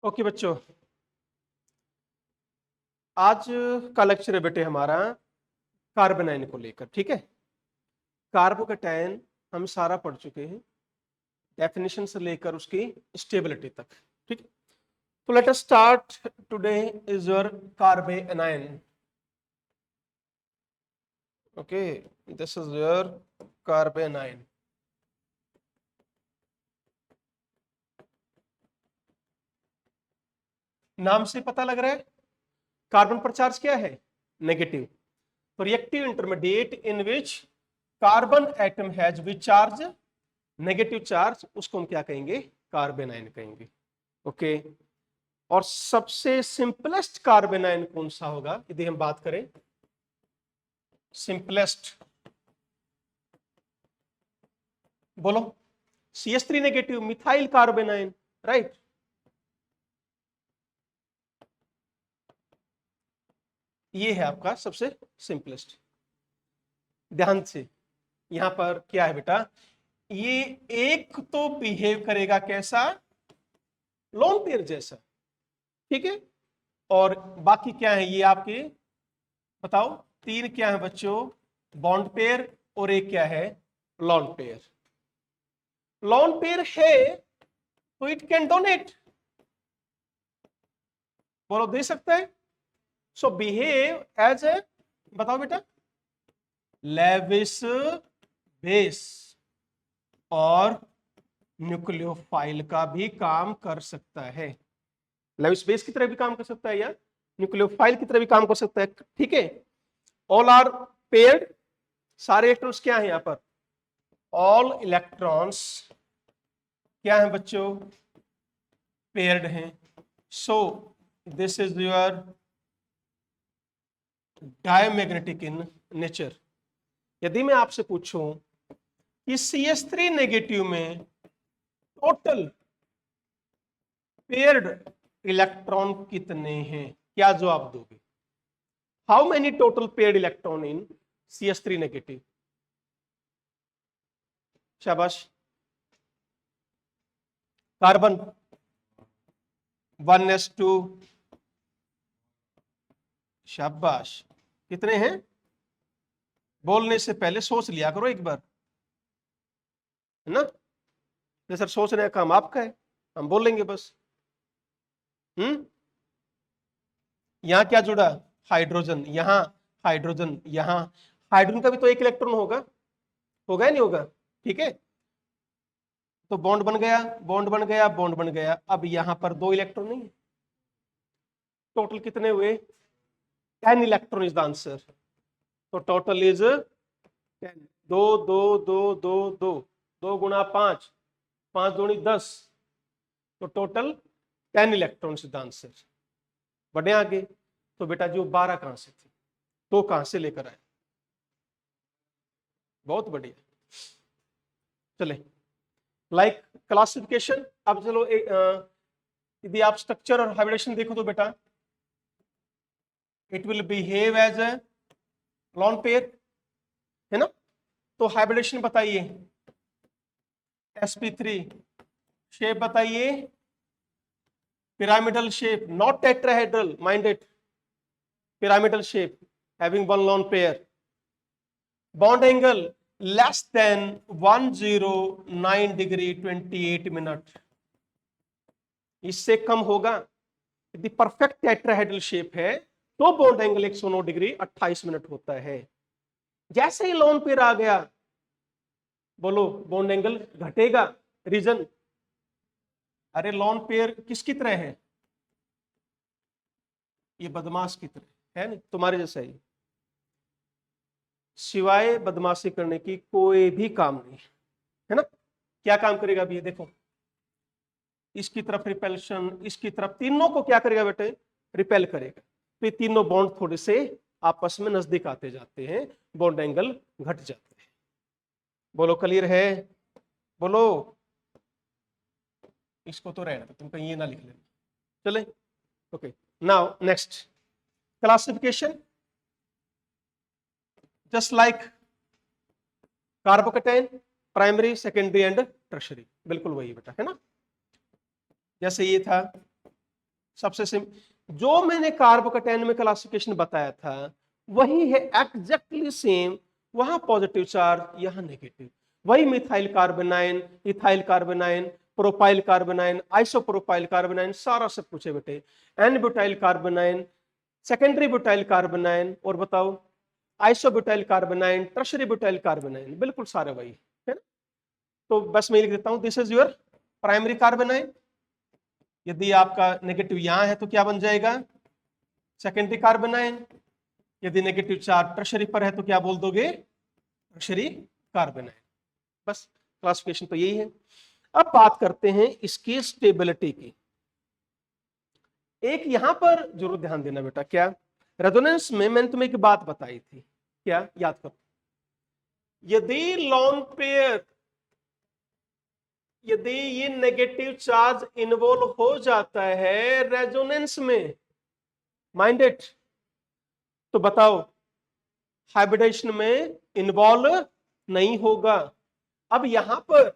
Okay बच्चों, आज का लेक्चर है बेटे हमारा कार्बन आयन को लेकर। ठीक है, कार्बोकैटायन हम सारा पढ़ चुके हैं, डेफिनेशन से लेकर उसकी स्टेबिलिटी तक। ठीक है, तो let us start today is your carbon ion. Okay, this is your carbon ion. नाम से पता लग रहा है कार्बन पर चार्ज क्या है, नेगेटिव। तो reactive intermediate in which carbon atom has which charge, negative charge, उसको हम क्या कहेंगे, कार्बन आयन कहेंगे। ओके, और सबसे सिंपलेस्ट कार्बन आयन कौन सा होगा यदि हम बात करें, सिंपलेस्ट बोलो, CH3 negative methyl carbon ion, right. ये है आपका सबसे सिंपलेस्ट। ध्यान से, यहां पर क्या है बेटा, ये एक तो बिहेव करेगा कैसा, लोन पेयर जैसा। ठीक है, और बाकी क्या है ये आपके, बताओ, तीन क्या है बच्चों, बॉन्ड पेयर, और एक क्या है, लॉन पेयर। लॉन पेयर है तो इट कैन डोनेट, बोलो दे सकता है। सो बिहेव एज ए, बताओ बेटा, लेविस बेस, और न्यूक्लियोफाइल का भी काम कर सकता है। लेविस बेस की तरह भी काम कर सकता है या न्यूक्लियोफाइल की तरह भी काम कर सकता है। ठीक है, ऑल आर पेयर्ड, सारे इलेक्ट्रॉन्स क्या है यहां पर, ऑल इलेक्ट्रॉन्स क्या है बच्चों, पेयर्ड हैं। So this is your diamagnetic in nature. यदि मैं आपसे पूछूं कि CH3 नेगेटिव में टोटल पेयर्ड इलेक्ट्रॉन कितने हैं, क्या जवाब दोगे? How many total paired electron in CH3 negative? शाबाश। कार्बन 1s2, शाबाश। कितने हैं, बोलने से पहले सोच लिया करो एक बार, है ना। सर सोचने का काम आपका है, हम बोलेंगे बस। यहां क्या जुड़ा, हाइड्रोजन, यहां हाइड्रोजन, यहां हाइड्रोजन का भी तो एक इलेक्ट्रॉन होगा, होगा या नहीं होगा? ठीक है, तो बॉन्ड बन गया, बॉन्ड बन गया, बॉन्ड बन गया। अब यहां पर दो इलेक्ट्रॉन नहीं है, टोटल कितने हुए, 10 इलेक्ट्रॉन इज द आंसर। तो टोटल इज 10। दो दो दो दो दो, 2 गुणा 5, 5 दूनी 10, तो total 10 electron is the answer. बढ़े आगे, तो बेटा जो 12 कहां से थे, तो कहां से लेकर आए, बहुत बढ़िया। चले, लाइक क्लासिफिकेशन। अब चलो यदि आप स्ट्रक्चर और हाइब्रिडेशन देखो तो बेटा, it will behave as a lone pair, है ना। तो हाइब्रिडेशन बताइए, sp3, शेप बताइए, pyramidal shape, not tetrahedral, minded, pyramidal shape having one lone pair, bond angle less than 109 degree 28 minute, इससे कम होगा। यदि परफेक्ट टेट्राहेड्रल शेप है तो बॉन्ड एंगल 109 डिग्री 28 मिनट होता है। जैसे ही लोन पेयर आ गया, बोलो बॉन्ड एंगल घटेगा, रीजन, अरे लोन पेयर किसकी तरह है, ये बदमाश की तरह है, नहीं तुम्हारे जैसा ही, सिवाय बदमाशी करने की कोई भी काम नहीं, है ना। क्या काम करेगा अभी ये देखो, इसकी तरफ रिपेल्शन, इसकी तरफ, तीनों को क्या करेगा बेटे, रिपेल करेगा। तो ये तीनों बॉन्ड थोड़े से आपस में नजदीक आते जाते हैं, बॉन्ड एंगल घट जाते हैं। बोलो क्लियर है, बोलो। इसको तो रहना, तुम कहीं ये ना लिख लेना, चले। Okay, now next classification, just like carbocation, primary, secondary and tertiary, बिल्कुल वही बेटा, है ना। जैसे ये था सबसे जो मैंने कार्बोकैटायन में क्लासिफिकेशन बताया था वही है एग्जैक्टली सेम, वहां पॉजिटिव चार्ज यहां नेगेटिव, वही मिथाइल कार्बोनाइन, इथाइल कार्बोनाइन, प्रोपाइल कार्बोनाइन, आइसोप्रोपाइल कार्बोनाइन, सारा सब कुछ है बेटे। एन ब्यूटाइल कार्बोनाइन, सेकेंडरी ब्यूटाइल कार्बोनाइन, और बताओ आइसोब्यूटाइल कार्बोनाइन, टर्शरी ब्यूटाइल कार्बोनाइन, बिल्कुल सारे वही है ना। तो बस मैं लिख देता हूं, दिस इज योर प्राइमरी कार्बोनाइन। यदि आपका नेगेटिव यहां है तो क्या बन जाएगा, सेकेंडरी कार्बोनाइन। यदि नेगेटिव चार्ज टर्शरी पर है तो क्या बोल दोगे, टर्शरी कार्बोनाइन। बस क्लासिफिकेशन तो यही है। अब बात करते हैं इसकी स्टेबिलिटी की। एक यहां पर जरूर ध्यान देना बेटा, क्या रेजोनेंस में मैंने तुम्हें एक बात बताई थी, क्या याद करो, यदि लोन पेयर, यदि ये नेगेटिव चार्ज इन्वॉल्व हो जाता है रेजोनेंस में, माइंडेड, तो बताओ हाइब्रिडेशन में इन्वॉल्व नहीं होगा। अब यहां पर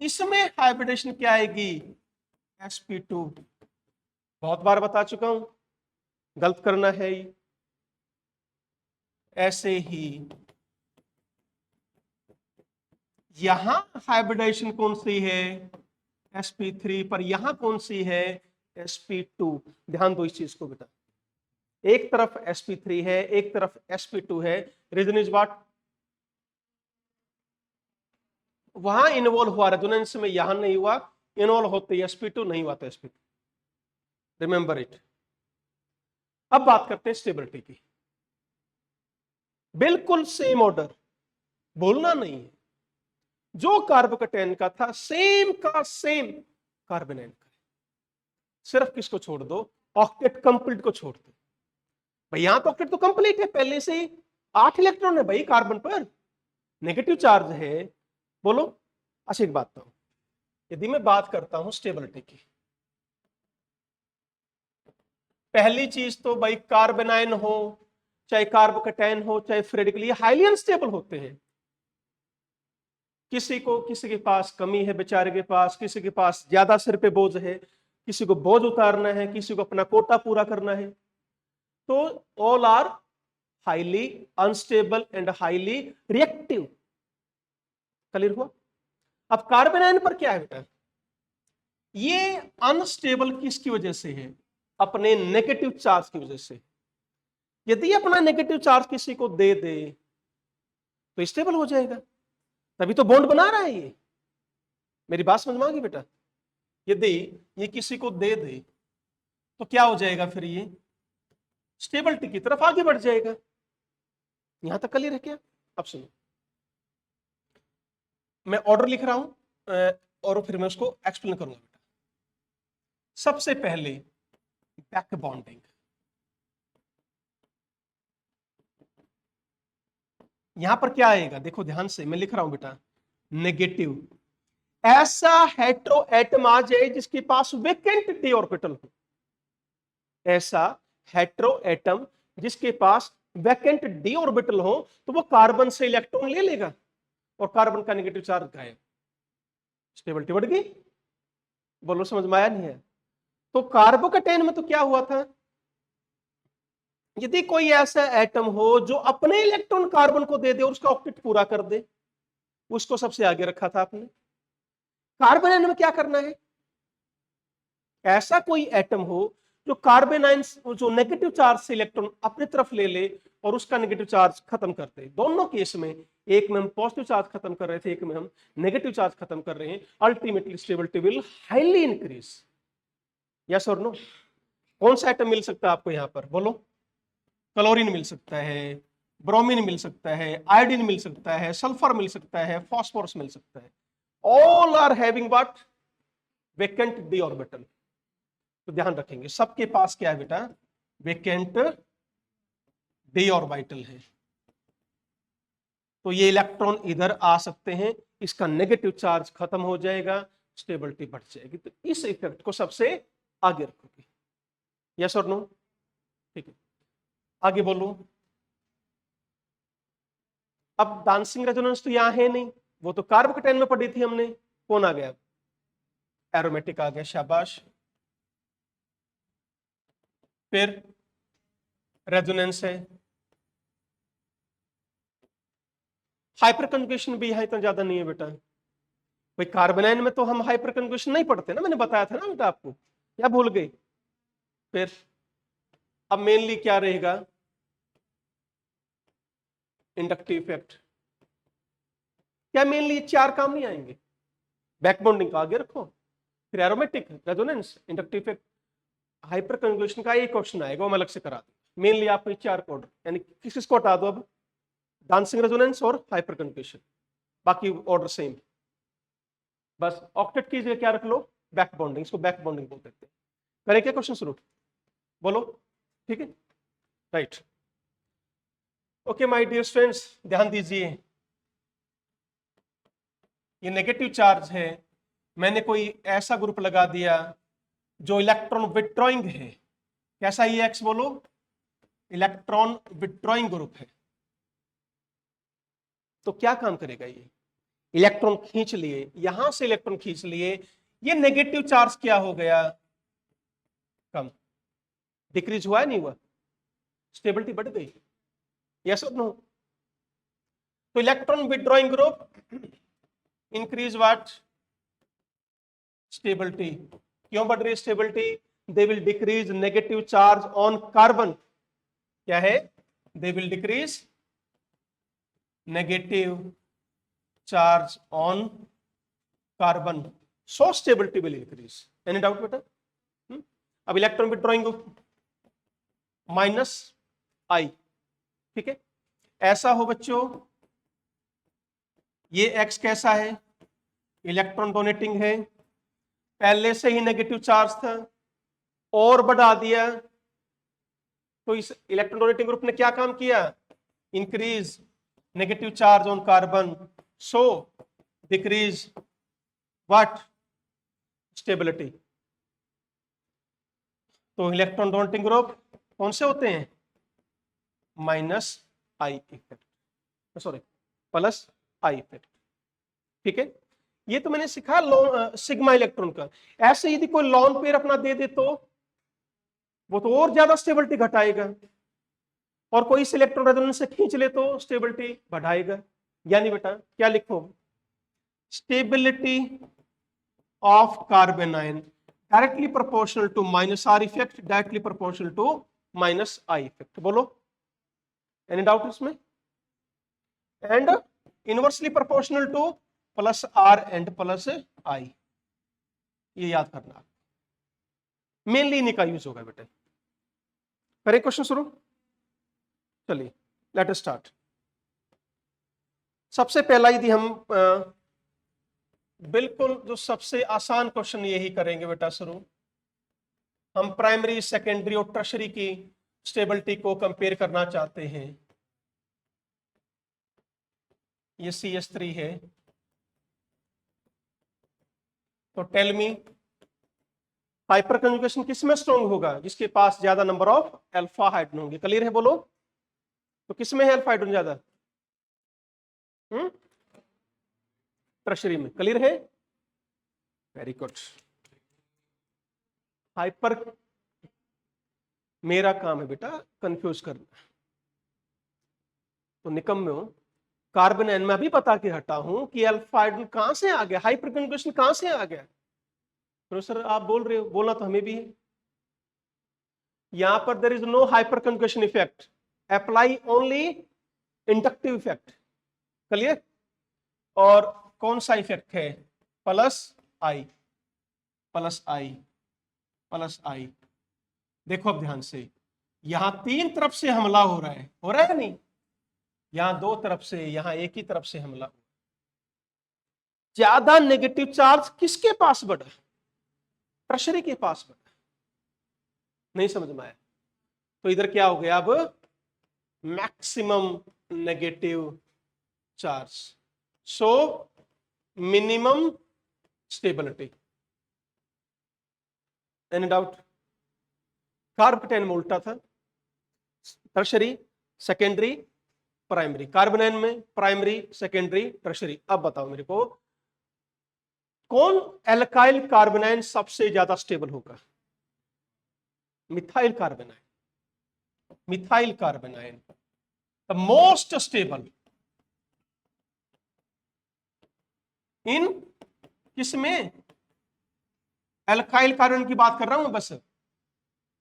इसमें हाइब्रिडेशन क्या आएगी, sp2। बहुत बार बता चुका हूं, गलत करना है ये। ऐसे ही यहां हाइब्रिडेशन कौन सी है, sp3 पर, यहां कौन सी है, sp2। ध्यान दो इस चीज को बेटा, एक तरफ sp3 है, एक तरफ sp2 है। रीजन इज व्हाट, वहां इन्वॉल्व हुआ रेजोनेंस में, यहां नहीं हुआ। इन्वॉल्व होते sp2, नहीं हुआ तो sp3, रिमेंबर इट। अब बात करते हैं स्टेबिलिटी की। बिल्कुल सेम ऑर्डर, बोलना नहीं है, जो कार्बोकैटायन का था सेम का सेम कार्बोनाइन का, सिर्फ किसको छोड़ दो, ऑक्टेट कंप्लीट को छोड़ दो। भाई यहां तो ऑक्टेट तो कंप्लीट है, पहले से ही 8 इलेक्ट्रॉन है भाई कार्बन पर, नेगेटिव चार्ज है। बोलो। अच्छा एक बात तो, यदि मैं बात करता हूं स्टेबिलिटी की, पहली चीज तो भाई कार्बोनाइन हो चाहे कार्बोकैटायन हो चाहे फ्रेडिकल, ये हाईली अनस्टेबल होते हैं। किसी को, किसी के पास कमी है बेचारे के पास, किसी के पास ज्यादा सिर पे बोझ है, किसी को बोझ उतारना है, किसी को अपना कोटा पूरा करना है, तो all are highly unstable and highly reactive. Clear हुआ। अब कार्बोनाइन पर क्या है बेटा, ये अनस्टेबल किसकी वजह से है, अपने नेगेटिव चार्ज की वजह से। यदि अपना नेगेटिव चार्ज किसी को दे दे तो स्टेबल हो जाएगा, तभी तो बॉन्ड बना रहा है ये। मेरी बात समझ में आ गई बेटा, यदि ये किसी को दे दे तो क्या हो जाएगा, फिर ये स्टेबिलिटी की तरफ आगे बढ़ जाएगा। यहां तक क्लियर है क्या। अब सुनो, मैं ऑर्डर लिख रहा हूं और फिर मैं उसको एक्सप्लेन करूंगा बेटा। सबसे पहले बैक बॉन्डिंग, यहां पर क्या आएगा, देखो ध्यान से मैं लिख रहा हूं बेटा, नेगेटिव। ऐसा हेटेरो एटम आ जाए जिसके पास वेकेंट डी ऑर्बिटल हो, ऐसा हेटेरो एटम जिसके पास वैकेंट डी ऑर्बिटल हो, तो वो कार्बन से इलेक्ट्रॉन ले लेगा और कार्बन का नेगेटिव चार्ज गायब, स्टेबिलिटी बढ़ गई। बोलो समझ में आया नहीं है। तो कार्बोकैटायन में तो क्या हुआ था, यदि कोई ऐसा एटम हो जो अपने इलेक्ट्रॉन कार्बन को दे दे और उसका ऑक्टेट पूरा कर दे, उसको सबसे आगे रखा था आपने। कार्बोनाइन में क्या करना है, ऐसा कोई एटम हो जो कार्बोनाइन, जो नेगेटिव चार्ज से इलेक्ट्रॉन अपनी तरफ ले ले और उसका नेगेटिव चार्ज खत्म कर दे। दोनों केस में, एक में हम पॉजिटिव चार्ज खत्म कर रहे थे, एक में हम नेगेटिव चार्ज खत्म कर रहे हैं, ultimately stability will highly increase. Yes और नो। कौन सा एटम मिल सकता है आपको यहां पर, बोलो। क्लोरीन मिल सकता है, ब्रोमीन मिल सकता है, आयोडीन मिल सकता है, सल्फर मिल सकता है, फॉस्फोरस मिल सकता है। All are having what, vacant d orbital. तो ध्यान रखेंगे सबके पास क्या है बेटा, वेकेंट डी ऑर्बिटल है। तो ये इलेक्ट्रॉन इधर आ सकते हैं, इसका नेगेटिव चार्ज खत्म हो जाएगा, स्टेबिलिटी बढ़ जाएगी। तो इस इफेक्ट को सबसे आगे रखोगे। यस और नो। ठीक है, आगे बोलो। अब डांसिंग रेजोनेंस तो यहां है नहीं, वो तो कार्बोकैटायन में पढ़ी थी हमने। कौन आ गया, एरोमेटिक आ गया, शाबाश। फिर रेजोनेंस है, हाइपर कंजुगेशन भी यहाँ इतना ज्यादा नहीं है बेटा। भाई कार्बोनाइन में तो हम हाइपर कंजुगेशन नहीं पढ़ते ना, मैंने बताया था ना बेटा आपको, या भूल गए? फिर अब मेनली क्या रहेगा, इंडक्टिव इफेक्ट। क्या मेनली चार काम नहीं आएंगे? बैकबॉन्डिंग का आगे रखो, फिर aromatic, resonance, inductive effect, hyper conjugation का एक क्वेश्चन आएगा, वो मैं अलग से करा दूं। मेनली आपको ये चार कोड, यानी किसको हटा दो अब, डांसिंग रेजोनेंस और हाइपर कंजुगेशन, बाकी ऑर्डर सेम। बस ऑक्टेट की जगह क्या रख लो, बैक बॉन्डिंग, इसको बैक बॉन्डिंग बोल देते हैं। करें क्या क्वेश्चन शुरू, बोलो, ठीक है, right. Okay my dear students, ध्यान दीजिए, ये नेगेटिव चार्ज है, मैंने कोई ऐसा ग्रुप लगा दिया जो इलेक्ट्रॉन विथड्रॉइंग है। कैसा ये एक्स बोलो, इलेक्ट्रॉन विथड्रॉइंग ग्रुप है। तो क्या काम करेगा ये, इलेक्ट्रॉन खींच लिए, यहां से इलेक्ट्रॉन खींच लिए, ये नेगेटिव चार्ज क्या हो गया, कम, डिक्रीज हुआ है नहीं हुआ, स्टेबिलिटी बढ़ गई, यस और नो? तो electron withdrawing group increase what, stability. क्यों बढ़ रही है stability? They will decrease negative charge on carbon. क्या है, they will decrease negative charge on carbon, so stability will increase. Any doubt बेटा? अब इलेक्ट्रॉन विथड्रॉइंग ग्रुप माइनस आई, ठीक है, ऐसा हो बच्चों, ये एक्स कैसा है, इलेक्ट्रॉन डोनेटिंग है, पहले से ही नेगेटिव चार्ज था और बढ़ा दिया, तो इस इलेक्ट्रॉन डोनेटिंग ग्रुप ने क्या काम किया, increase negative charge on carbon, so decrease what, stability. तो इलेक्ट्रॉन डोनेटिंग ग्रुप कौन से होते हैं, minus I effect, sorry plus I effect, ठीक है। ये तो मैंने सिखा सिग्मा इलेक्ट्रॉन का। ऐसे यदि कोई लॉन पेयर अपना दे दे तो वो तो और ज्यादा स्टेबिलिटी घटाएगा, और कोई इस इलेक्ट्रॉन रेजोनेंस से खींच ले तो स्टेबिलिटी बढ़ाएगा। यानी बेटा क्या लिखो, stability of carbon ion directly proportional to minus R effect, directly proportional to minus I effect. बोलो, एनी डाउट इसमें? And inversely proportional to plus R and plus I, ये याद करना, मेनली इन्हीं का यूज होगा बेटे। करें क्वेश्चन शुरू, चलिए लेट अस स्टार्ट। सबसे पहला यदि हम बिल्कुल जो सबसे आसान क्वेश्चन यही करेंगे बेटा शुरू, हम प्राइमरी, सेकेंडरी और टर्शरी की स्टेबिलिटी को कंपेयर करना चाहते हैं। ये CH3 है, तो टेल मी हाइपर कंजुगेशन किसमें स्ट्रॉन्ग होगा, जिसके पास ज्यादा नंबर ऑफ अल्फा हाइड्रोजन होंगे। क्लियर है बोलो, तो किसमें है अल्फा हाइड्रोजन ज्यादा, टर्शरी में। क्लियर है, वेरी गुड। हाइपर, मेरा काम है बेटा कंफ्यूज करना, तो निकम्मे हो, कार्बन एन में भी बता के हटा हूं कि अल्फा हाइड्रोजन कहां से आ गया, हाइपर कंजुगेशन कहां से आ गया। प्रोफेसर आप बोल रहे हो, बोलना तो हमें भी है। यहां पर there is no hyperconjugation effect, apply only inductive effect. Clear? और कौन सा इफेक्ट है, plus I, plus I, plus I. देखो अब ध्यान से, यहां तीन तरफ से हमला हो रहा है नहीं, यहां दो तरफ से, यहां एक ही तरफ से हमला। ज्यादा नेगेटिव चार्ज किसके पास बढ़ा, टर्शरी के पास बढ़ा। नहीं समझ में आया? तो इधर क्या हो गया अब, maximum negative charge, so minimum stability. Any doubt? Carbon में उल्टा था, टर्शरी, सेकेंडरी, प्राइमरी। कार्बन में प्राइमरी, सेकेंडरी, टर्शरी। अब बताओ मेरे को, कौन एल्काइल कार्बोनाइन सबसे ज्यादा स्टेबल होगा? Methyl carbanion, methyl carbanion the most stable in किसमें, एल्काइल कार्बन की बात कर रहा हूं बस,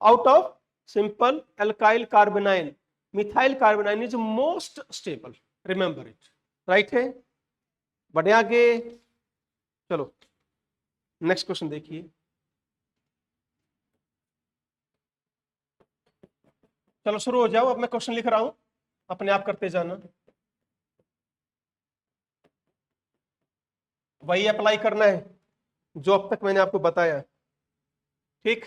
out of simple alkyl carbanion methyl carbanion is most stable, remember it, right है। बढ़े आगे, चलो नेक्स्ट क्वेश्चन देखिए। चलो शुरू हो जाओ, अब मैं क्वेश्चन लिख रहा हूं, अपने आप करते जाना, वही अप्लाई करना है जो अब तक मैंने आपको बताया, ठीक।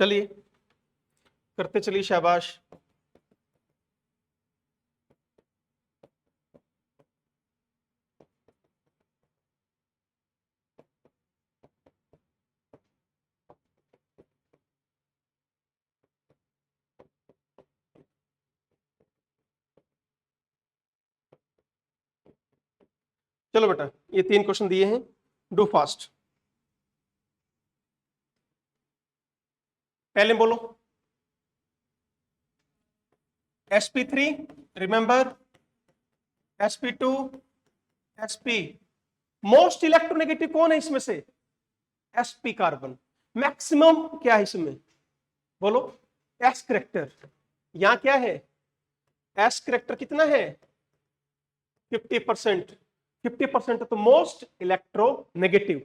चलिए करते चलिए, शाबाश। चलो बेटा, ये 3 क्वेश्चन दिए हैं, डू फास्ट। पहले बोलो sp3, remember sp2, sp, most electronegative कौन है इसमें से, sp कार्बन। मैक्सिमम क्या है इसमें, बोलो s करेक्टर, यहां क्या है, s करेक्टर कितना है 50%, 50% तो मोस्ट इलेक्ट्रोनेगेटिव,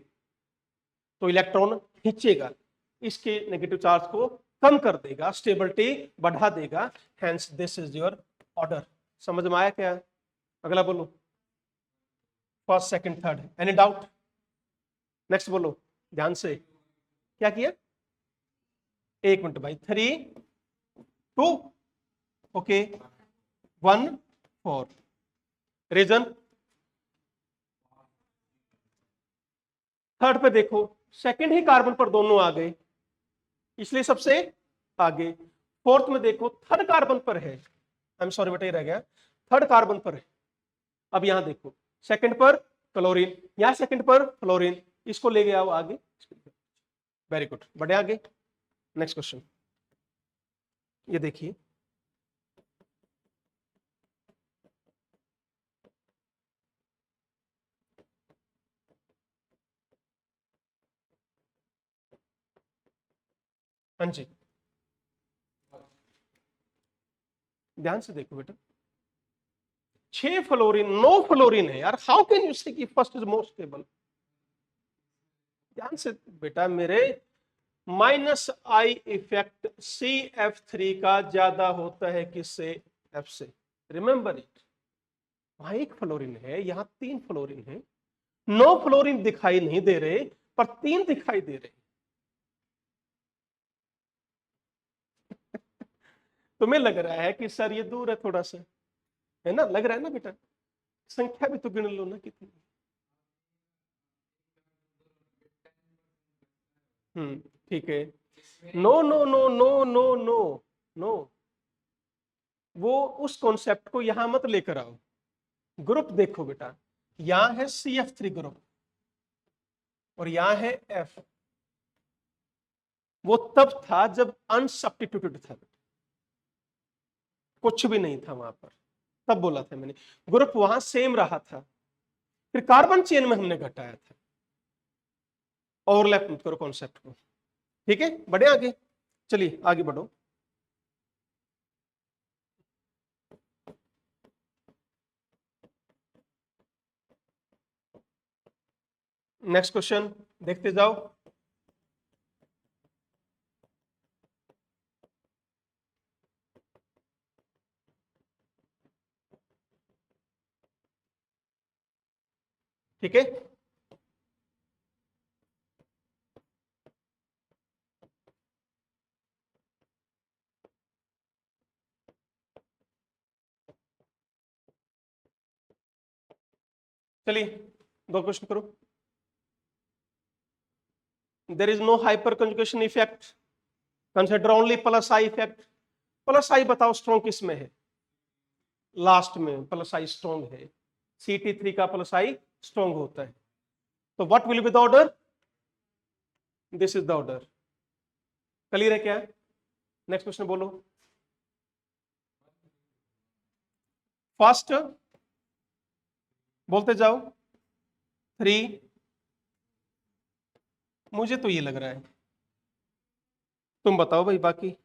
तो इलेक्ट्रॉन खींचेगा, इसके नेगेटिव चार्ज को कम कर देगा, स्टेबिलिटी बढ़ा देगा, hence this is your order. समझ में आया क्या, अगला बोलो, first second third, any doubt, next बोलो ध्यान से, क्या किया, 1 मिनट भाई, 3 2 ओके 1 4, रीजन थर्ड पे देखो, सेकंड ही कार्बन पर दोनों आ गए, इसलिए सबसे आगे। फोर्थ में देखो थर्ड कार्बन पर है, आई एम सॉरी बेटा ये रह गया, थर्ड कार्बन पर है। अब यहां देखो सेकंड पर क्लोरीन, यहां सेकंड पर फ्लोरीन, इसको ले गया वो आगे, वेरी गुड, बढ़े आगे। नेक्स्ट क्वेश्चन, ये देखिए, हाँ जी ध्यान से देखो बेटा, 6 फ्लोरीन 9 फ्लोरीन है यार, हाउ कैन यू से कि फर्स्ट इज मोस्ट स्टेबल। ध्यान से बेटा मेरे, माइनस आई इफेक्ट CF3 का ज्यादा होता है किससे, एफ से, रिमेंबर इट। वहां 1 फ्लोरीन है, यहां 3 फ्लोरीन है, 9 फ्लोरीन दिखाई नहीं दे रहे पर 3 दिखाई दे रहे। तुम्हें लग रहा है कि सर ये दूर है थोड़ा सा, है ना, लग रहा है ना बेटा, संख्या भी तो गिन लो ना कितनी। ठीक है, no no no no no no no, वो उस कॉन्सेप्ट को यहां मत लेकर आओ। ग्रुप देखो बेटा, यहां है CF3 ग्रुप और यहां है F, वो तब था जब अनसब्स्टिट्यूटेड था, कुछ भी नहीं था वहां पर, तब बोला था मैंने, ग्रुप वहां सेम रहा था, फिर कार्बन चेन में हमने घटाया था। ओवरलैप मत करो कॉन्सेप्ट को, ठीक है, बढ़े आगे, चलिए आगे बढ़ो। नेक्स्ट क्वेश्चन देखते जाओ, ठीक है, चलिए 2 क्वेश्चन करो। There is no hyperconjugation effect, consider only plus I effect. Plus I बताओ स्ट्रॉन्ग किस में है, लास्ट में प्लस आई स्ट्रॉन्ग है, CT3 का प्लस आई स्ट्रॉन्ग होता है। तो what will be the order, this is the order. Clear है क्या? नेक्स्ट क्वेश्चन बोलो। फर्स्ट बोलते जाओ, 3, मुझे तो ये लग रहा है, तुम बताओ भाई बाकी।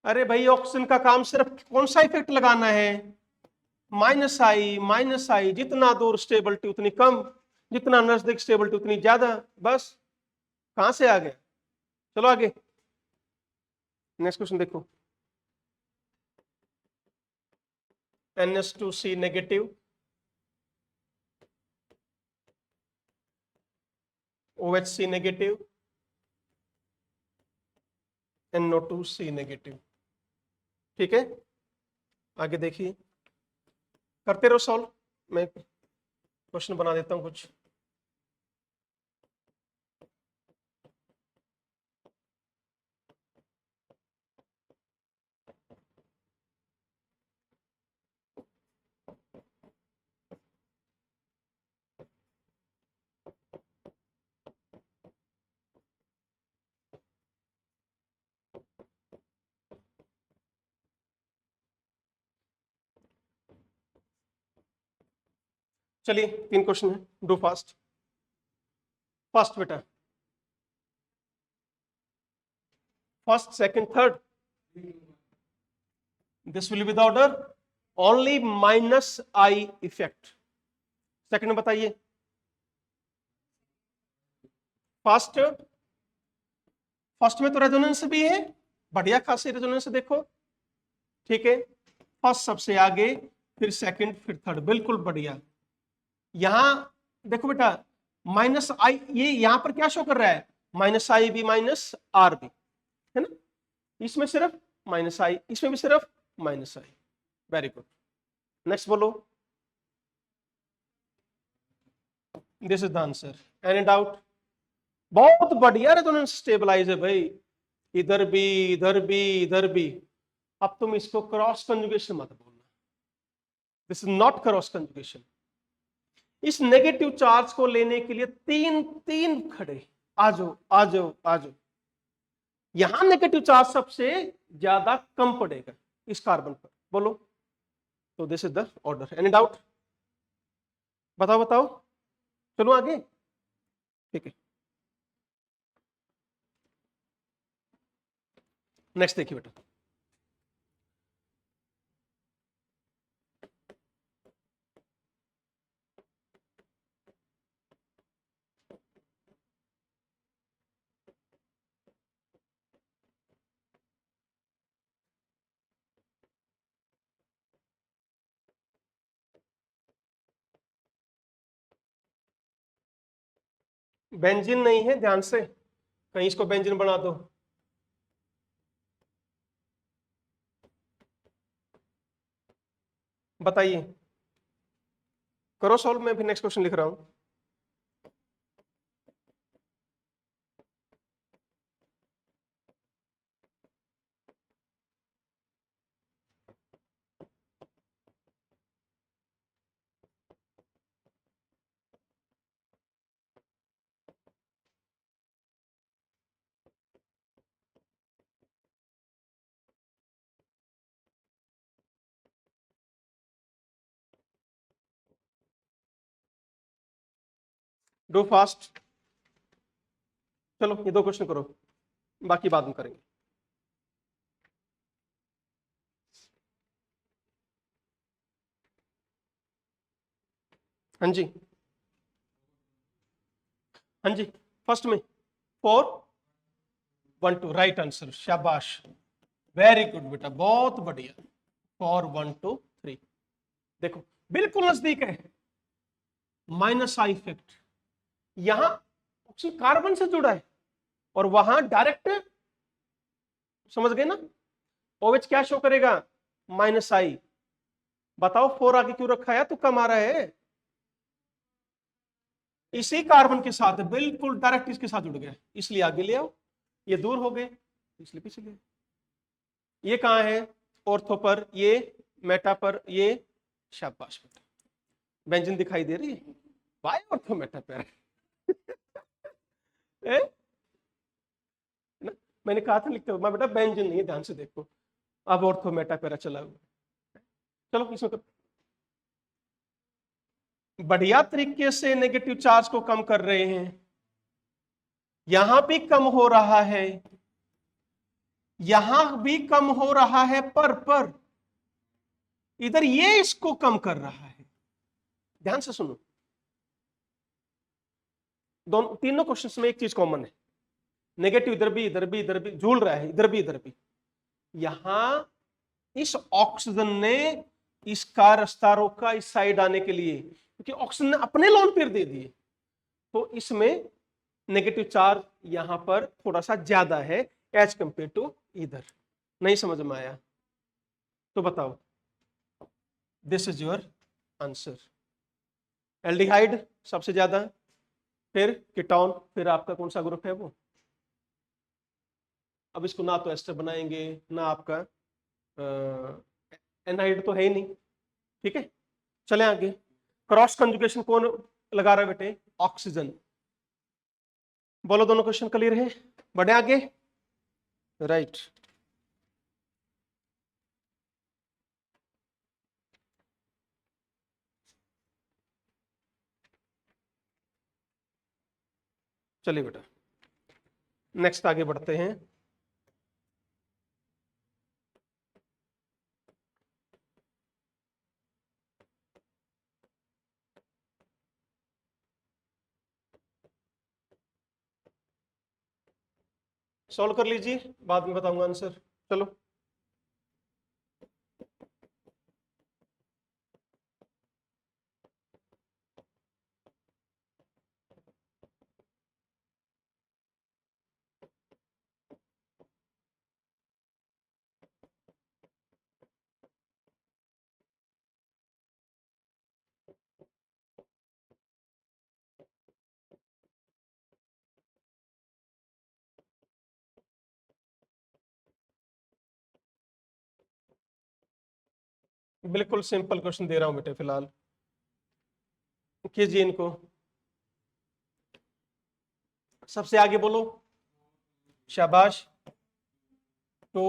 अरे भाई ऑक्सीजन का काम सिर्फ कौन सा इफेक्ट लगाना है, माइनस आई, जितना दूर स्टेबिलिटी उतनी कम, जितना नजदीक स्टेबिलिटी उतनी ज्यादा, बस। कहां से आ गया? चलो आगे, नेक्स्ट क्वेश्चन देखो। NH2C negative, OHC negative, NO2C negative. ठीक है, आगे देखिए, करते रहो सॉल्व, मैं क्वेश्चन बना देता हूं कुछ। चलिए 3 क्वेश्चन है, डू फास्ट। फर्स्ट बेटा, first, second, third, this will be the order, only minus I effect. Second बताइए। फर्स्ट, फर्स्ट में तो रेजोनेंस भी है, बढ़िया खासी रेजोनेंस देखो। ठीक है, फर्स्ट सबसे आगे, फिर सेकंड, फिर थर्ड, बिल्कुल बढ़िया। यहां देखो बेटा, माइनस आई, ये यहां पर क्या शो कर रहा है, माइनस आई बी माइनस आर बी, है ना? इसमें सिर्फ माइनस आई, इसमें भी सिर्फ माइनस आई। वेरी गुड, नेक्स्ट बोलो। This is the answer, any doubt? बहुत बढ़िया रेजोनेंस स्टेबलाइज है भाई, इधर भी, इधर भी, इधर भी। अब तुम इसको क्रॉस कंजुगेशन मत बोलना, this is not cross conjugation. इस नेगेटिव चार्ज को लेने के लिए तीन तीन खड़े, आ जाओ आ जाओ आ जाओ। यहां नेगेटिव चार्ज सबसे ज्यादा कम पड़ेगा इस कार्बन पर, बोलो। तो this is the order, any doubt? बताओ बताओ, चलो आगे। ठीक है, नेक्स्ट देखिए बेटा। बेंजीन नहीं है, ध्यान से, कहीं इसको बेंजीन बना दो। बताइए, करो सॉल्व, मैं भी नेक्स्ट क्वेश्चन लिख रहा हूं। डू फास्ट, चलो ये 2 क्वेश्चन करो, बाकी बाद में करेंगे। हाँ जी, हाँ जी, फर्स्ट में 4 1 2, राइट आंसर, शाबाश, वेरी गुड बेटा, बहुत बढ़िया। 4 1 2 3, देखो बिल्कुल नजदीक है। माइनस आई इफेक्ट यहां ऑक्सीजन कार्बन से जुड़ा है, और वहां डायरेक्ट, समझ गए ना? OH क्या शो करेगा, माइनस आई। बताओ 4 आगे क्यों रखा है, तुक्का मारा है? इसी कार्बन के साथ बिल्कुल डायरेक्ट इसके साथ जुड़ गया, इसलिए आगे ले आओ, ये दूर हो गए इसलिए पीछे गए। ये कहाँ है? ऑर्थो पर, ये मेटा पर, ये शाबाश बेटा, बेंजीन दिखाई दे रही है, बाय ऑर्थो मेटा पर मैंने कहा था लिखते हुए बेटा बेंजीन नहीं है, ध्यान से देखो, अब ऑर्थो मेटा पैरा चला हुआ। चलो इसमें बढ़िया तरीके से नेगेटिव चार्ज को कम कर रहे हैं, यहां भी कम हो रहा है, यहां भी कम हो रहा है, पर इधर ये इसको कम कर रहा है। ध्यान से सुनो, दोनों तीनों क्वेश्चंस में एक चीज कॉमन है, नेगेटिव इधर भी इधर भी इधर भी झूल रहा है, इधर भी इधर भी। यहां इस ऑक्सीजन ने इसका रास्ता रोका इस साइड आने के लिए, क्योंकि ऑक्सीजन ने अपने लोन पेयर दे दिए, तो इसमें नेगेटिव चार्ज यहां पर थोड़ा सा ज्यादा है एज कंपेयर टू इधर। नहीं समझ में आया तो बताओ, this is your answer. Aldehyde सबसे ज्यादा, फिर कीटोन, फिर आपका कौन सा ग्रुप है वो, अब इसको ना तो एस्टर बनाएंगे ना आपका एनहाइड तो है ही नहीं, ठीक है। चले आगे, क्रॉस कंजुगेशन कौन लगा रहा है बेटे? ऑक्सीजन। बोलो दोनों क्वेश्चन क्लियर है? बढ़े आगे, राइट। चलिए बेटा नेक्स्ट आगे बढ़ते हैं। सॉल्व कर लीजिए, बाद में बताऊंगा आंसर। चलो बिल्कुल सिंपल क्वेश्चन दे रहा हूं बेटे फिलहाल, कीजिए इनको। सबसे आगे बोलो, शाबाश, 2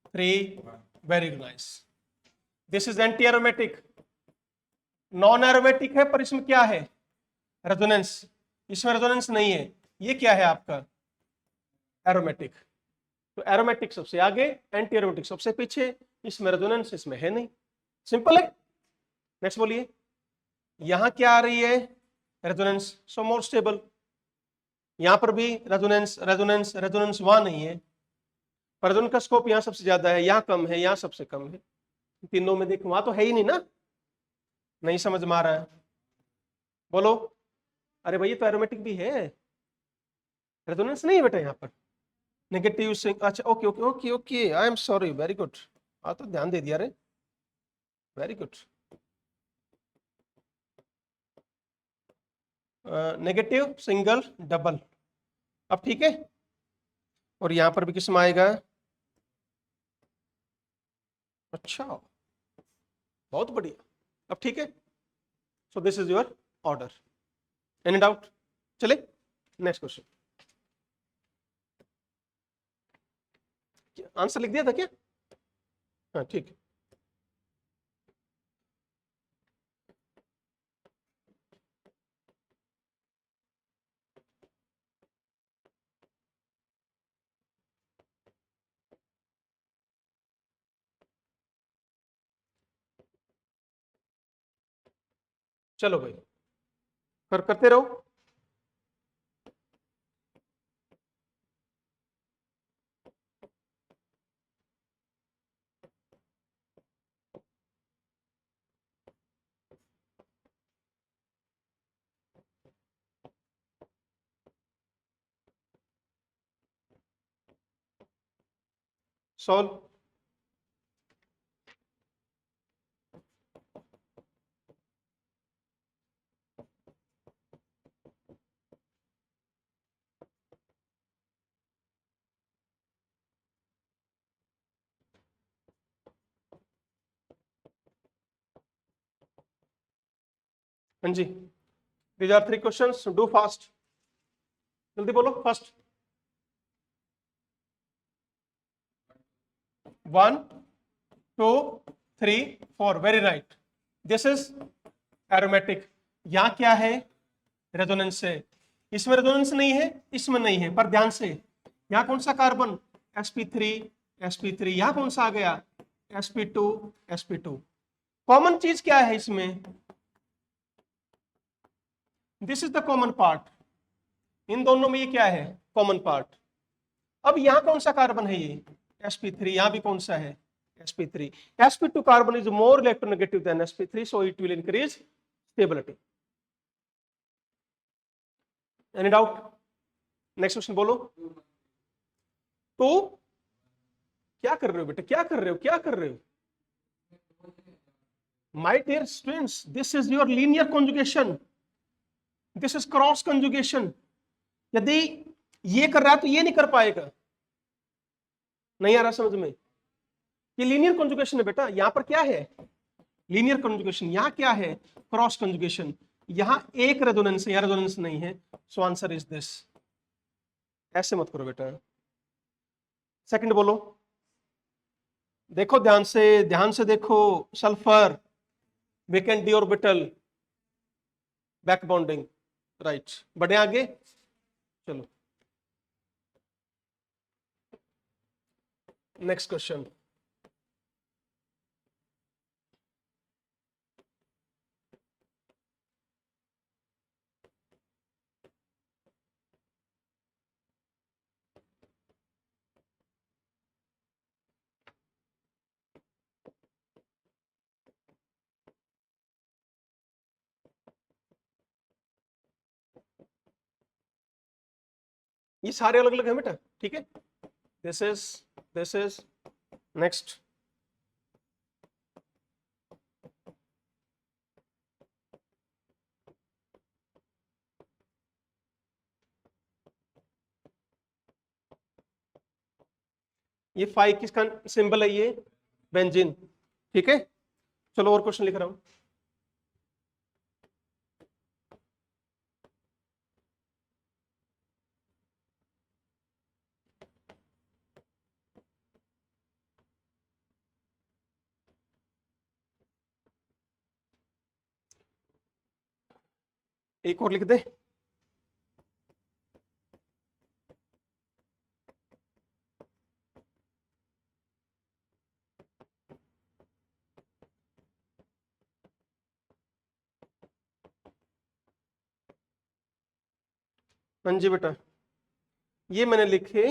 3, very nice. This is anti aromatic, non aromatic है पर इसमें क्या है? रेजोनेंस। इसमें रेजोनेंस नहीं है, ये क्या है आपका? एरोमेटिक। तो एरोमेटिक सबसे आगे, एंटी एरोमेटिक सबसे पीछे, इसमें रेजोनेंस इसमें है नहीं, सिंपल है। नेक्स्ट बोलिए, यहां क्या आ रही है? रेजोनेंस, सो मोर स्टेबल। यहां पर भी रेजोनेंस रेजोनेंस रेजोनेंस, वहां नहीं है, पर रेजोनेंस का स्कोप यहां सबसे ज्यादा है, यहां कम है, यहां सबसे कम है। तीनों में देखो वहां तो है ही नहीं ना, नहीं समझ में आ रहा है? बोलो, अरे भैया तो एरोमेटिक भी है, रेजोनेंस नहीं है बेटा यहाँ पर, नेगेटिव से। अच्छा okay okay okay okay, I am sorry, very good, हाँ तो ध्यान दे दिया रे, very good. Negative single double, अब ठीक है। और यहां पर भी किस में आएगा? अच्छा, बहुत बढ़िया, अब ठीक है। So this is your order, any doubt? चले नेक्स्ट क्वेश्चन। आंसर लिख दिया था क्या? हाँ ठीक है। चलो भाई, करते रहो। सॉल्व। हाँ जी, these are 3 questions, do fast, जल्दी बोलो। First 1 2 3 4, very right, this is aromatic. यहां क्या है? रेजोनेंस है। इसमें रेजोनेंस नहीं है, इसमें नहीं है, पर ध्यान से यहां कौन सा कार्बन? sp3 sp3, यहां कौन सा आ गया? sp2 sp2। कॉमन चीज क्या है इसमें? This is the common part, इन दोनों में ये क्या है? Common part. अब यहां कौन सा कार्बन है? ये sp3, यहां भी कौन सा है? sp3। sp2 carbon is more electronegative than sp3, so it will increase stability। Any doubt? Next question बोलो। तो क्या कर रहे हो बेटा, क्या कर रहे हो, क्या कर रहे हो? My dear students, this is your linear conjugation, this is cross conjugation. यदि ये कर रहा है तो ये नहीं कर पाएगा। नहीं आ रहा समझ में? ये लीनियर कॉन्जुगेशन है बेटा। यहां पर क्या है? Linear conjugation. यहां क्या है? Cross conjugation. यहां एक रेजोनेंस है, यहां रेजोनेंस नहीं है, सो आंसर इज दिस। ऐसे मत करो बेटा। सेकंड बोलो, देखो ध्यान से देखो। Sulphur, vacant d orbital, back bonding, right. बढ़े आगे, चलो नेक्स्ट क्वेश्चन। ये सारे अलग अलग है बेटा, ठीक है। This is next. ये 5 किसका सिंबल है? ये बेंजीन, ठीक है। चलो और क्वेश्चन लिख रहा हूं। एक और लिख दे। हाँ जी बेटा, ये मैंने लिखे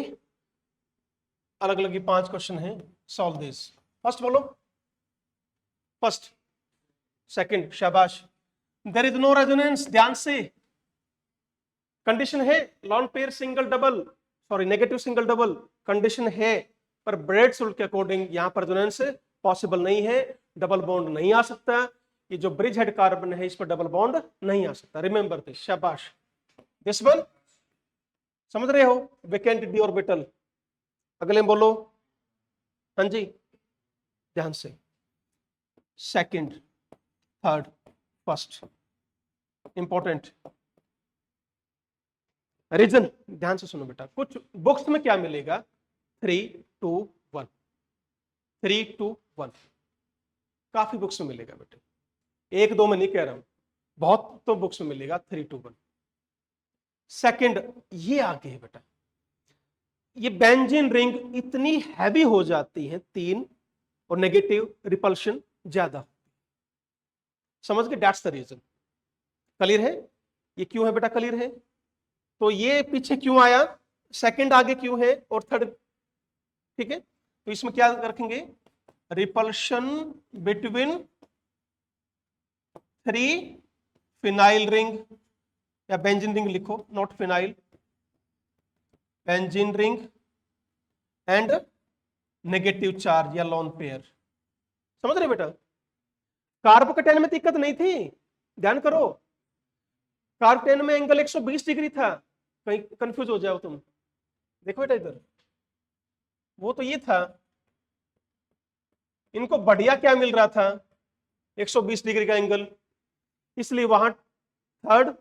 अलग अलग 5 क्वेश्चन हैं। Solve this. फर्स्ट बोलो, फर्स्ट। सेकंड, शाबाश। देयर इज नो रेजोनेंस, ध्यान से। कंडीशन है lone pair single double, sorry negative single double, condition है, पर ब्रेड्स रूल के अकॉर्डिंग यहां पर रेजोनेंस पॉसिबल नहीं है, डबल बॉन्ड नहीं आ सकता। ये जो ब्रिज हेड कार्बन है इस पर डबल बॉन्ड नहीं आ सकता, रिमेंबर दिस। शाबाश। दिस वन समझ रहे हो? Vacant d orbital. अगले में बोलो। हाँ जी, ध्यान से। Second, third, first, important reason. ध्यान से सुनो बेटा, कुछ बुक्स में क्या मिलेगा? 3 2 1, 3 2 1, काफी बुक्स में मिलेगा बेटे, एक दो में नहीं कह रहा हूं, बहुत तो बुक्स में मिलेगा 3 2 1। सेकंड, ये आगे है बेटा, ये बेंजीन रिंग इतनी हैवी हो जाती है 3, और नेगेटिव रिपल्शन ज्यादा। समझ गए? That's the reason. क्लियर है? ये क्यों है बेटा? क्लियर है? तो ये पीछे क्यों आया, सेकंड आगे क्यों है, और थर्ड, ठीक है। तो इसमें क्या रखेंगे? रिपल्शन बिटवीन 3 फिनाइल रिंग, या बेंजीन रिंग लिखो, not phenyl, benzene ring and negative charge या लोन पेयर। समझ रहे बेटा? कार्बोकेटाइन में दिक्कत नहीं थी, ध्यान करो। कार्बोकेटाइन में एंगल 120 डिग्री था, कहीं कंफ्यूज हो जाओ तुम। देखो बेटा इधर, वो तो ये था, इनको बढ़िया क्या मिल रहा था? 120 डिग्री का एंगल, इसलिए वहां थर्ड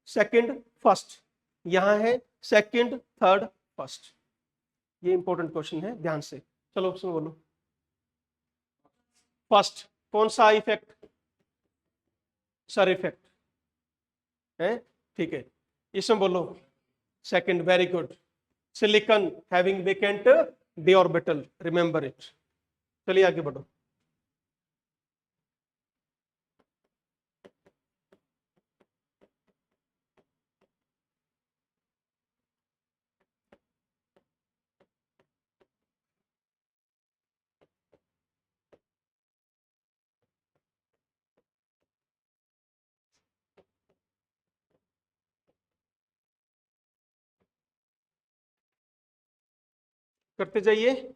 सेकंड फर्स्ट, यहां है सेकंड थर्ड फर्स्ट। ये इंपॉर्टेंट क्वेश्चन है, ध्यान से। चलो उसमें बोलो फर्स्ट कौन सा इफेक्ट, सर इफेक्ट है, ठीक है। इसमें बोलो second, very good, silicon having vacant d orbital, remember it. चलिए आगे बढ़ो। करते जाइए।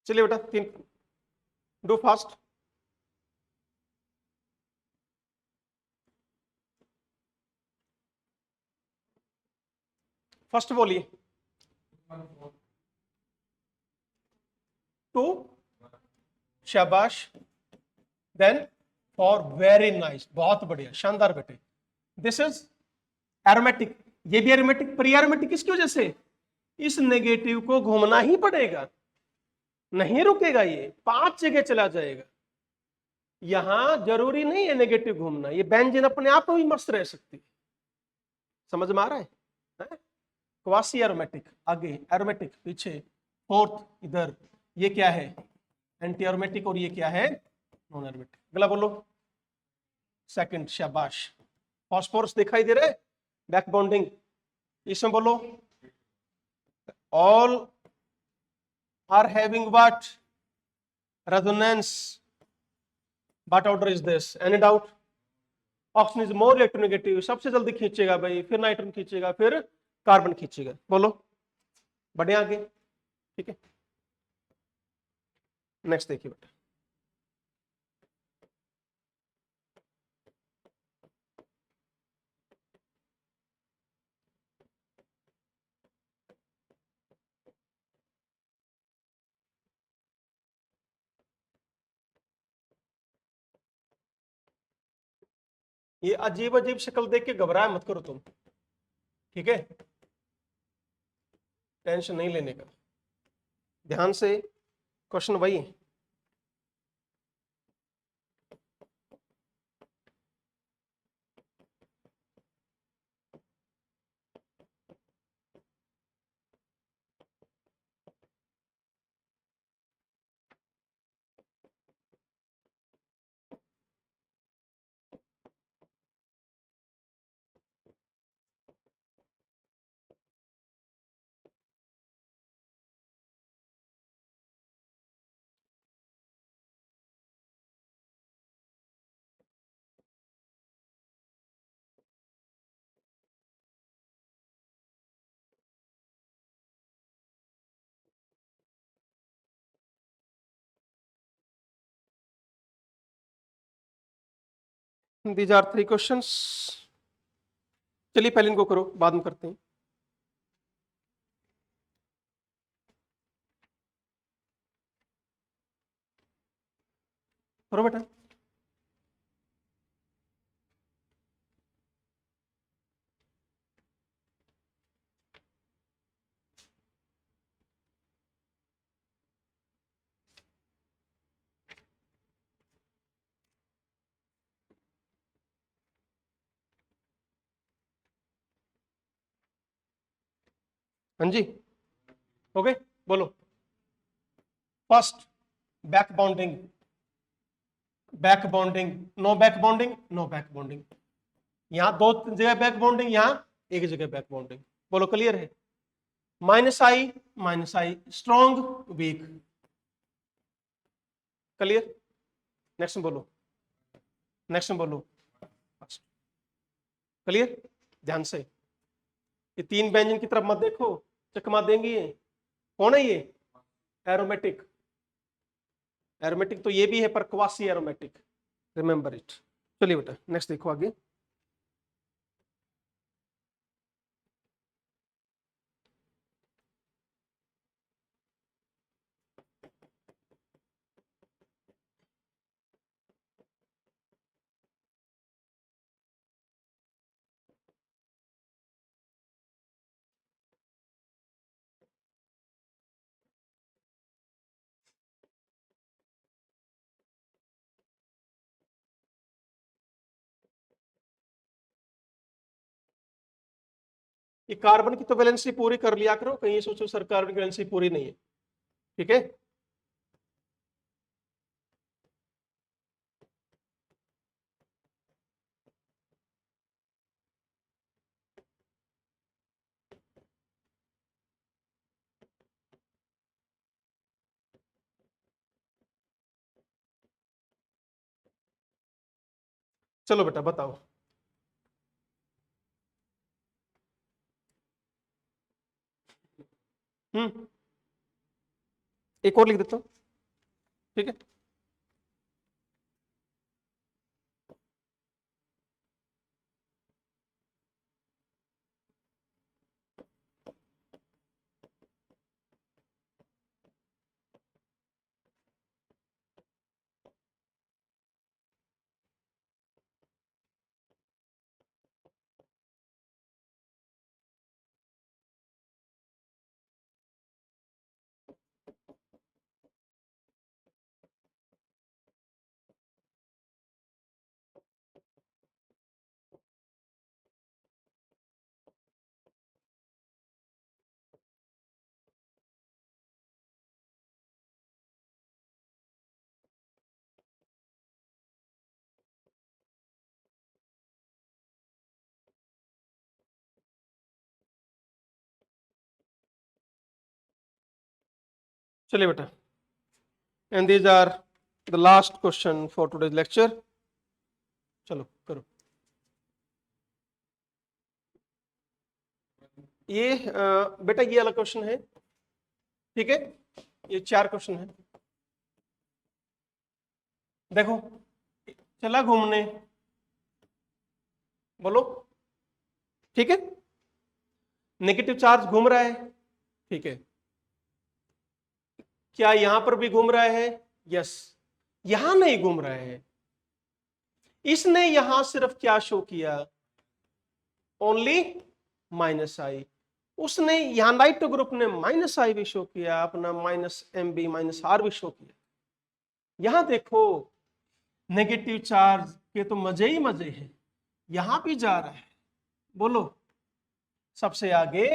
चलिए बेटा, तीन, डू फास्ट। फर्स्ट बोलिए। टू, शाबाश, देन फॉर, वेरी नाइस, बहुत बढ़िया, शानदार बेटे। दिस इज एरोमेटिक, ये भी एरोमेटिक, प्री एरोमेटिक, किसकी वजह से, इस नेगेटिव को घूमना ही पड़ेगा, नहीं रुकेगा, ये 5 जगह चला जाएगा। यहां जरूरी नहीं है नेगेटिव घूमना, ये बेंजीन अपने आप में भी मस्त रह सकती है। समझ में आ रहा है? क्वासी एरोमेटिक आगे, एरोमेटिक पीछे, फोर्थ इधर, ये क्या है, एंटी एरोमेटिक, और ये क्या है, नॉन एरोमेटिक। अगला बोलो सेकंड, शाबाश। फॉस्फोरस दिखाई दे रहा है, बैक बॉन्डिंग। इसमें बोलो all are having what, resonance, what order is this, any doubt? Oxygen is more electronegative, सबसे जल्दी खींचेगा भाई, फिर नाइट्रोजन खींचेगा, फिर कार्बन खींचेगा। बोलो, बढ़िया आगे, ठीक है। नेक्स्ट देखिए बेटा, ये अजीब अजीब शक्ल देख के घबराए मत करो तुम, ठीक है, टेंशन नहीं लेने का, ध्यान से क्वेश्चन वही है। These are 3 questions. चलिए पहले इनको करो, बाद में करते हैं। करो बेटा। हाँ जी, हो गए, बोलो। First, back bonding, back bonding, no back bonding, no back bonding. यहां 2 जगह बैक बॉन्डिंग, यहां एक जगह बैक बॉन्डिंग। बोलो क्लियर है? Minus I, strong, weak, clear? Next में बोलो, नेक्स्ट में बोलो। क्लियर? ध्यान से, ये तीन व्यंजन की तरफ मत देखो, चकमा देंगे ये। कौन है ये? एरोमेटिक। एरोमेटिक तो ये भी है पर क्वासी एरोमेटिक, रिमेंबर इट। चलिए बेटा नेक्स्ट देखो आगे। ये कार्बन की तो वैलेंसी पूरी कर लिया करो, कहीं ये सोचो सर कार्बन की वैलेंसी पूरी नहीं है। ठीक है, चलो बेटा बताओ। एक और लिख देता हूं, ठीक है। चलिए बेटा, and these are the last question for today's lecture. चलो करो। ये बेटा ये वाला क्वेश्चन है, ठीक है। ये 4 क्वेश्चन है। देखो, चला घूमने, बोलो, ठीक है। नेगेटिव चार्ज घूम रहा है, ठीक है। क्या यहां पर भी घूम रहा है? यस। यहां नहीं घूम रहा है, इसने यहां सिर्फ क्या शो किया? Only minus I. उसने यहां नाइट्रो ग्रुप ने माइनस आई भी शो किया, अपना minus M B minus R भी शो किया। यहां देखो, नेगेटिव चार्ज के तो मजे ही मजे हैं, यहां भी जा रहा है। बोलो, सबसे आगे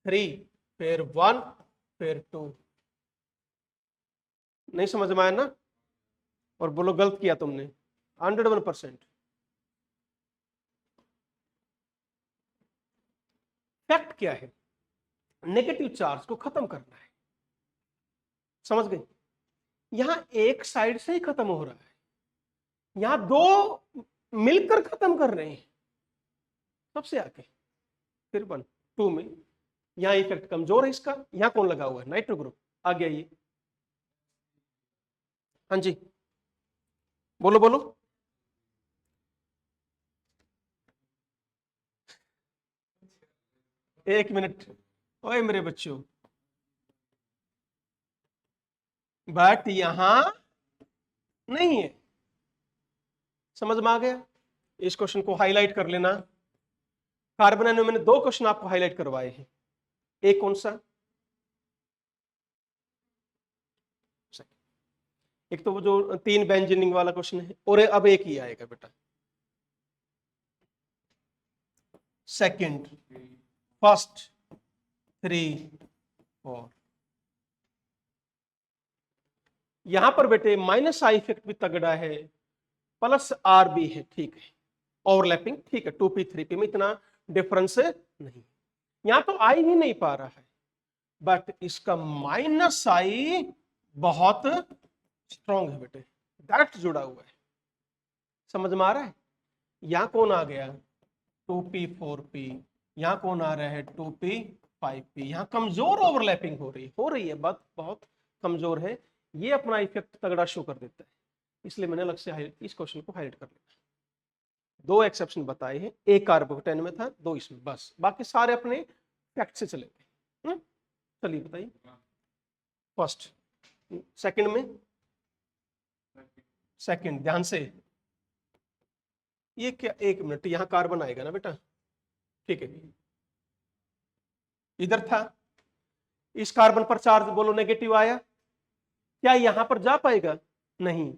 3, फिर 1, फिर 2। नहीं समझ में आया ना? और बोलो गलत किया तुमने 101%। फैक्ट क्या है? नेगेटिव चार्ज को खत्म करना है, समझ गए? यहां एक साइड से ही खत्म हो रहा है, यहां दो मिलकर खत्म कर रहे हैं। सबसे आगे फिर 1, 2 में यहां इफेक्ट कमजोर है इसका। यहां कौन लगा हुआ है? Nitro group. आगे आइए, हाँ जी, बोलो बोलो। एक मिनट, ओए मेरे बच्चों, बट यहां नहीं है। समझ में आ गया? इस क्वेश्चन को हाईलाइट कर लेना। कार्बन में मैंने 2 क्वेश्चन आपको हाईलाइट करवाए हैं। एक कौन सा? एक तो वो जो 3 बेंजीनिंग वाला क्वेश्चन है, और अब एक ही आएगा बेटा, सेकंड, फर्स्ट, 3, 4। यहां पर बेटे माइनस आई इफेक्ट भी तगड़ा है, प्लस आर भी है, ठीक है। ओवरलैपिंग, ठीक है। 2p 3p में इतना डिफरेंस नहीं, यहां तो आई ही नहीं पा रहा है, बट इसका माइनस आई बहुत स्ट्रॉन्ग है बेटे, डायरेक्ट जुड़ा हुआ है। समझ में आ रहा है? यहां कौन आ गया 2p 4p, यहां कौन आ रहा है 2p 5p, यहां कमजोर ओवरलैपिंग हो रही है, बात बहुत कमजोर है। ये अपना इफेक्ट तगड़ा शो कर देता है, इसलिए मैंने अलग से इस क्वेश्चन को हाईलाइट कर लिया। 2 एक्सेप्शन बताए हैं, एक कार्बोकेटाइन में था, 2 इसमें, बस बाकी सारे अपने फैक्ट से चले गए। चलिए बताइए फर्स्ट, सेकंड में, सेकंड ध्यान से, ये क्या, 1 मिनट, यहां कार्बन आएगा ना बेटा, ठीक है, इधर था, इस कार्बन पर चार्ज बोलो नेगेटिव आया, क्या यहां पर जा पाएगा? नहीं,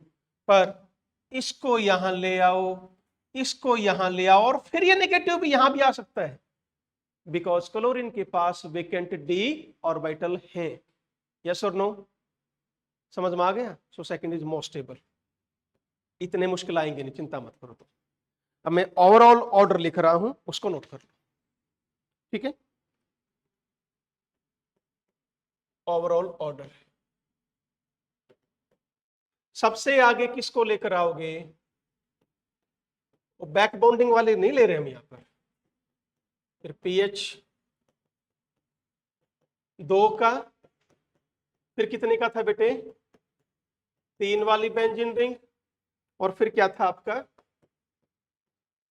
पर इसको यहां ले आओ, इसको यहां ले आओ, और फिर ये नेगेटिव भी यहां भी आ सकता है, बिकॉज क्लोरीन के पास वेकेंट डी ऑर्बिटल है। यस और नो? समझ में आ गया? So second is most stable. इतने मुश्किल आएंगे नहीं, चिंता मत करो। तो अब मैं ओवरऑल ऑर्डर लिख रहा हूं, उसको नोट कर लो, ठीक है? ओवरऑल ऑर्डर, सबसे आगे किसको लेकर आओगे? बैक बॉन्डिंग वाले नहीं ले रहे हम यहां पर। फिर पीएच 2 का, फिर कितने का था बेटे? 3 वाली बेंजीन रिंग, और फिर क्या था आपका?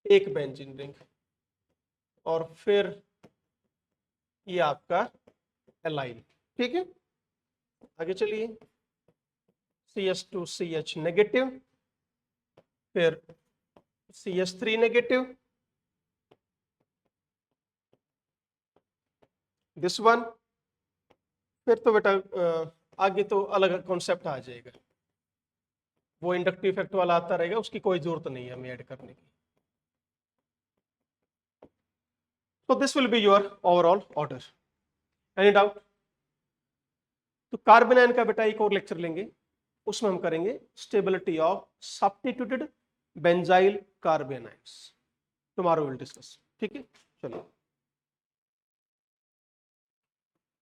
1 बेंजीन रिंग, और फिर ये आपका एलाइल, ठीक है? आगे चलिए, CH2CH नेगेटिव, फिर CH3 नेगेटिव, दिस वन, फिर तो बेटा आगे तो अलग कॉन्सेप्ट आ जाएगा, वो इंडक्टिव इफेक्ट वाला आता रहेगा, उसकी कोई जरूरत नहीं है हमें ऐड करने की। So this will be your overall order. Any doubt? तो कार्बन आयन का बेटा एक और लेक्चर लेंगे, उसमें हम करेंगे stability of substituted benzyl carbon ions. Tomorrow will discuss, ठीक है? चलिए।